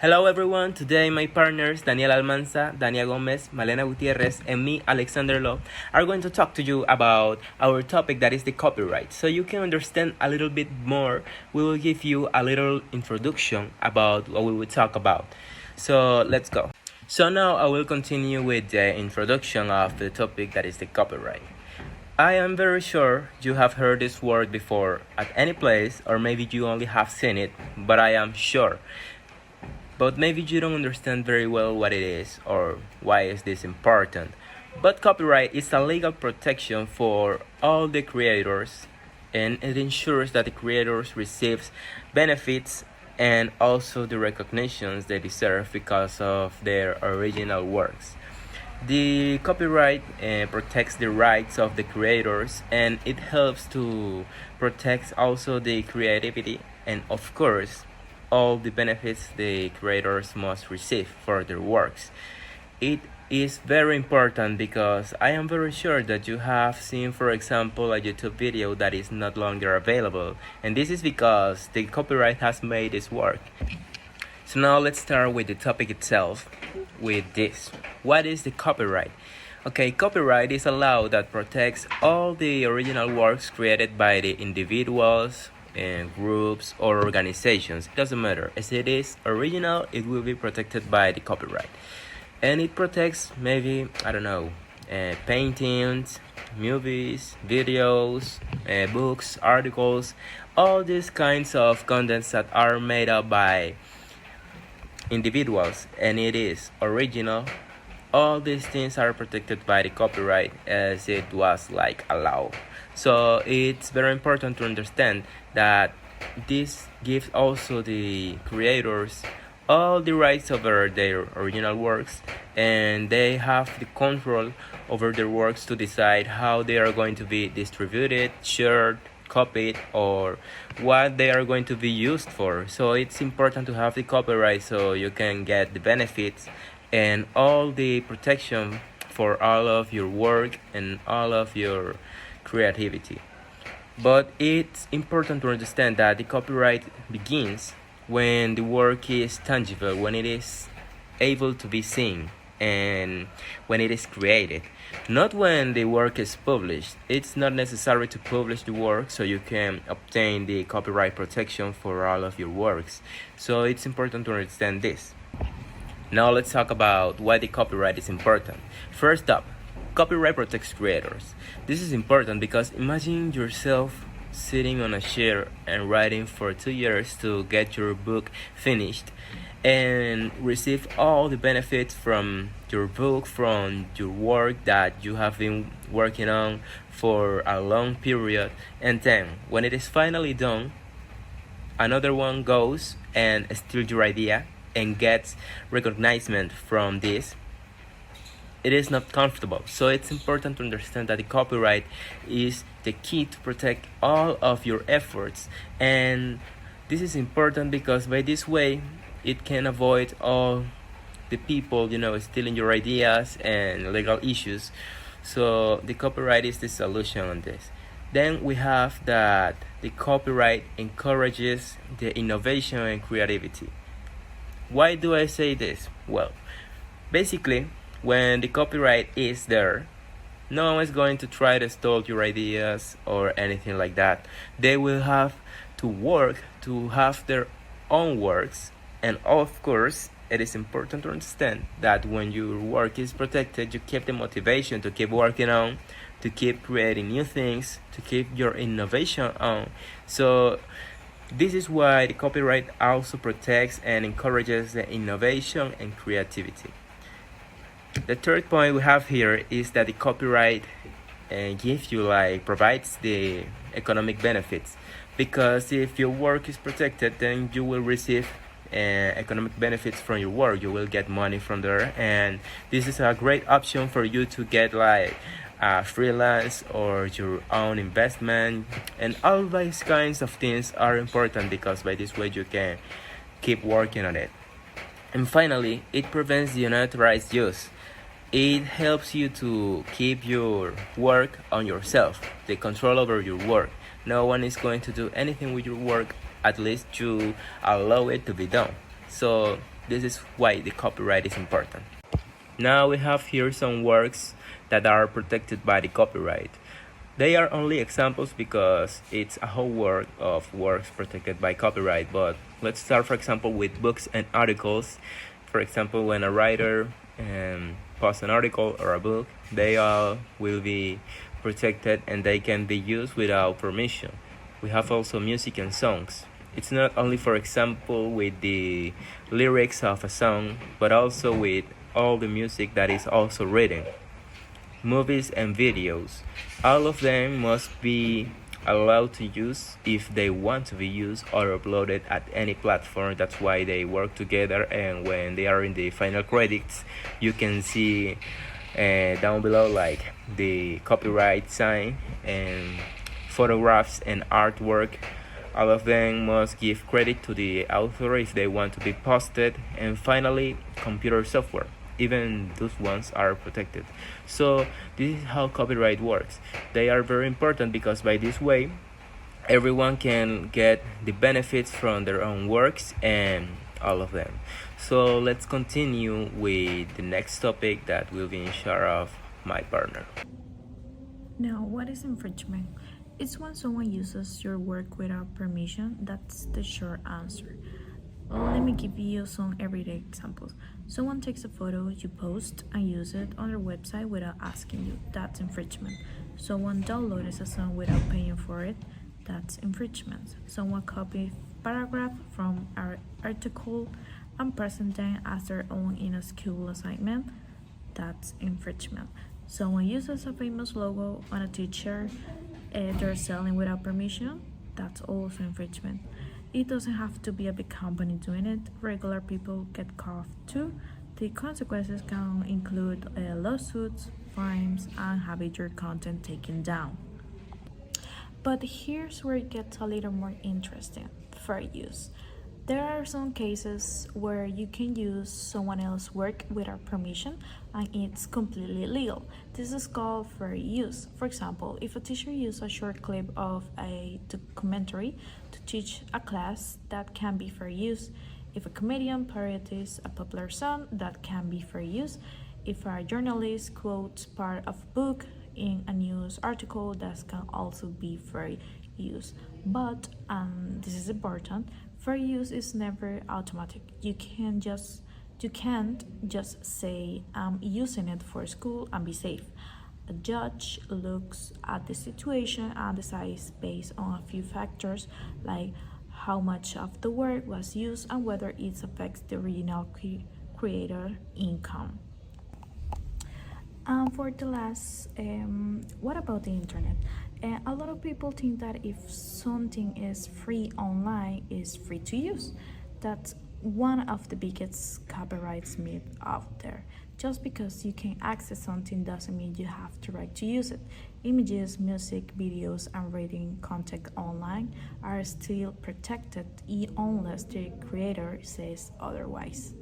Hello everyone, today my partners Daniel Almanza, Dania Gomez, Malena Gutierrez, and me, Alexander Law, are going to talk to you about our topic that is the copyright. So you can understand a little bit more, we will give you a little introduction about what we will talk about. So let's go. So now I will continue with the introduction of the topic that is the copyright. I am very sure you have heard this word before at any place, or maybe you only have seen it, but I am sure. But maybe you don't understand very well what it is or why is this important. But copyright is a legal protection for all the creators, and it ensures that the creators receive benefits and also the recognitions they deserve because of their original works. The copyright protects the rights of the creators, and it helps to protect also the creativity and of course all the benefits the creators must receive for their works. It is very important because I am very sure that you have seen, for example, a YouTube video that is no longer available, and this is because the copyright has made this work. So now let's start with the topic itself with this. What is the copyright? Okay, copyright is a law that protects all the original works created by the individuals and groups or organizations. It doesn't matter. As it is original, it will be protected by the copyright. And it protects maybe, I don't know, paintings, movies, videos, books, articles, all these kinds of contents that are made up by individuals and it is original. All these things are protected by the copyright as it was like a law. So it's very important to understand that this gives also the creators all the rights over their original works, and they have the control over their works to decide how they are going to be distributed, shared, copied, or what they are going to be used for. So it's important to have the copyright so you can get the benefits and all the protection for all of your work and all of your creativity. But it's important to understand that the copyright begins when the work is tangible, when it is able to be seen, and when it is created, not when the work is published. It's not necessary to publish the work so you can obtain the copyright protection for all of your works. So it's important to understand this. Now let's talk about why the copyright is important. First up, copyright protects creators. This is important because imagine yourself sitting on a chair and writing for 2 years to get your book finished and receive all the benefits from your book, from your work that you have been working on for a long period, and then when it is finally done, another one goes and steals your idea and gets recognition from this. It is not comfortable. So it's important to understand that the copyright is the key to protect all of your efforts, and this is important because by this way it can avoid all the people stealing your ideas and legal issues. So the copyright is the solution on this. Then we have that the copyright encourages the innovation and creativity. Why do I say this? Well, basically, when the copyright is there, no one is going to try to steal your ideas or anything like that. They will have to work to have their own works, and of course it is important to understand that when your work is protected, you keep the motivation to keep working on, to keep creating new things, to keep your innovation on. So this is why the copyright also protects and encourages the innovation and creativity. The third point we have here is that the copyright provides the economic benefits, because if your work is protected, then you will receive economic benefits from your work. You will get money from there, and this is a great option for you to get freelance or your own investment, and all these kinds of things are important because by this way you can keep working on it. And finally, it prevents the unauthorized use. It helps you to keep your work on yourself, the control over your work. No one is going to do anything with your work, at least you allow it to be done. So This is why the copyright is important. Now we have here some works that are protected by the copyright. They are only examples because it's a whole work of works protected by copyright, but let's start, for example, with books and articles. For example, when a writer posts an article or a book, they all will be protected and they can be used without permission. We have also music and songs. It's not only, for example, with the lyrics of a song, but also with all the music that is also written. Movies and videos, all of them must be allowed to use if they want to be used or uploaded at any platform. That's why they work together, and when they are in the final credits, you can see down below like the copyright sign, and photographs and artwork. All of them must give credit to the author if they want to be posted. And finally, computer software, even those ones are protected. So this is how copyright works. They are very important because by this way everyone can get the benefits from their own works and all of them. So let's continue with the next topic that will be in charge of my partner. Now, what is infringement? It's when someone uses your work without permission. That's the short answer. Let me give you some everyday examples. Someone takes a photo you post and use it on their website without asking you. That's infringement. Someone downloads a song without paying for it. That's infringement. Someone copies paragraph from our article and present them as their own in a school assignment. That's infringement. Someone uses a famous logo on a t-shirt they're selling without permission. That's also infringement. It doesn't have to be a big company doing it. Regular people get caught too. The consequences can include lawsuits, fines, and having your content taken down. But here's where it gets a little more interesting: fair use. There are some cases where you can use someone else's work without permission and it's completely legal. This is called fair use. For example, if a teacher uses a short clip of a documentary to teach a class, that can be fair use. If a comedian parodies a popular song, that can be fair use. If a journalist quotes part of a book in a news article, that can also be fair use. But, this is important, fair use is never automatic. You can't just say I'm using it for school and be safe. A judge looks at the situation and decides based on a few factors like how much of the work was used and whether it affects the original creator income. For the last, what about the internet? A lot of people think that if something is free online, it's free to use. That's one of the biggest copyright myths out there. Just because you can access something doesn't mean you have the right to use it. Images, music, videos, and reading content online are still protected unless the creator says otherwise.